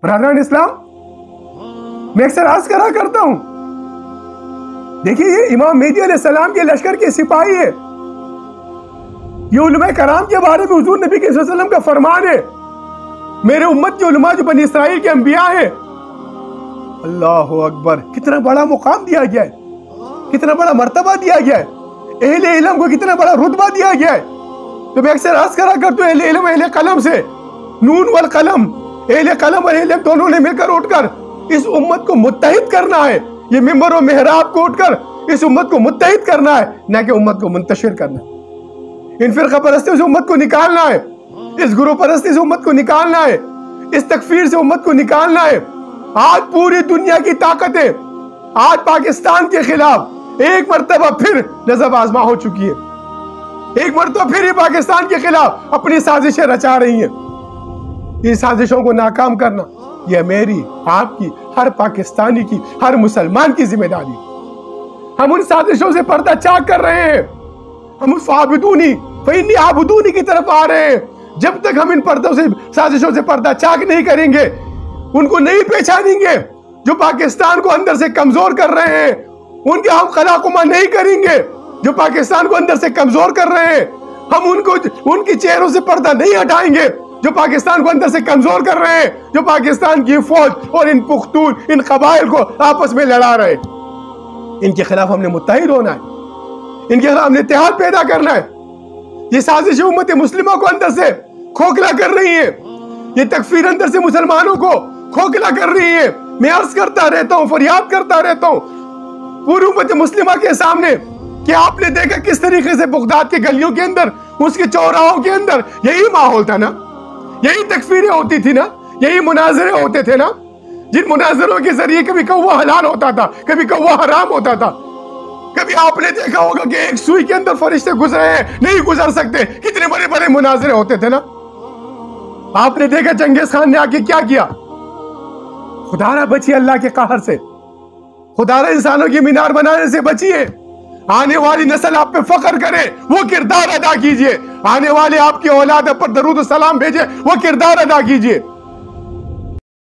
برادران اسلام، میں اکثر عرض کرا کرتا ہوں، دیکھیے یہ امام مہدی علیہ السلام کے لشکر کے سپاہی ہے، یہ علماء کرام کے بارے میں حضور نبی صلی اللہ علیہ وسلم کا فرمان ہے، میرے امت کے علماء جو بنی اسرائیل کے انبیاء ہیں۔ اللہ اکبر، کتنا بڑا مقام دیا گیا ہے، کتنا بڑا مرتبہ دیا گیا ہے، اہل علم کو کتنا بڑا رتبہ دیا گیا ہے۔ تو میں اکثر عرض کرا کرتا ہوں، اہل علم اہل قلم سے، نون والقلم، اہل قلم اور اہل علم دونوں نے مل کر اٹھ کر اس امت کو متحد کرنا ہے، یہ ممبر و محراب کو اٹھ کر اس امت کو متحد کرنا ہے، نہ کہ امت کو منتشر کرنا ہے۔ ان فرقہ پرستی سے امت کو نکالنا ہے، اس گروہ پرستی سے امت کو نکالنا ہے، اس تکفیر سے امت کو نکالنا ہے۔ آج پوری دنیا کی طاقتیں آج پاکستان کے خلاف ایک مرتبہ پھر نظر آزما ہو چکی ہے، ایک مرتبہ پھر یہ پاکستان کے خلاف اپنی سازشیں رچا رہی ہیں۔ یہ سازشوں کو ناکام کرنا یہ میری، آپ کی، ہر پاکستانی کی، ہر مسلمان کی ذمہ داری۔ ہم ان سازشوں سے پردہ چاک کر رہے ہیں، ہم اس فعبدونی فإنی عابدونی کی طرف آ رہے ہیں۔ جب تک ہم ان پردوں سے سازشوں سے پردہ چاک نہیں کریں گے، ان کو نہیں پہچانیں گے جو پاکستان کو اندر سے کمزور کر رہے ہیں، ان کے ہم خلاقمہ نہیں کریں گے جو پاکستان کو اندر سے کمزور کر رہے ہیں، ہم ان کی چہروں سے پردہ نہیں ہٹائیں گے جو پاکستان کو اندر سے کمزور کر رہے ہیں، جو پاکستان کی فوج اور ان پختون، ان قبائل کو آپس میں لڑا رہے ہیں۔ ان کے خلاف ہم نے متحد ہونا ہے، ان کے خلاف ہم نے اتحاد پیدا کرنا ہے۔ یہ سازش امت مسلمہ کو اندر سے کھوکھلا کر رہی ہے، یہ تکفیر اندر سے مسلمانوں کو کھوکھلا کر رہی ہے۔ میں عرض کرتا رہتا ہوں، فریاد کرتا رہتا ہوں پوری امت مسلمہ کے سامنے کہ آپ نے دیکھا کس طریقے سے بغداد کے گلیوں کے اندر، اس کے چوراہوں کے اندر یہی ماحول تھا نا، یہی تکفیریں ہوتی تھی نا، یہی مناظرے ہوتے تھے نا، جن مناظروں کے ذریعے کبھی کوا حلال ہوتا تھا، کبھی کوا حرام ہوتا تھا۔ کبھی آپ نے دیکھا ہوگا کہ ایک سوئی کے اندر فرشتے گزرے ہیں، نہیں گزر سکتے، کتنے بڑے بڑے مناظرے ہوتے تھے نا۔ آپ نے دیکھا چنگیز خان نے آ کے کیا کیا، خدا نہ بچیے اللہ کے قہر سے، خدا نہ انسانوں کی مینار بنانے سے بچیے، آنے والی نسل آپ پہ فخر کرے، وہ کردار ادا کیجئے، آنے والے آپ کی اولاد پر درود و سلام بھیجے، وہ کردار ادا کیجئے۔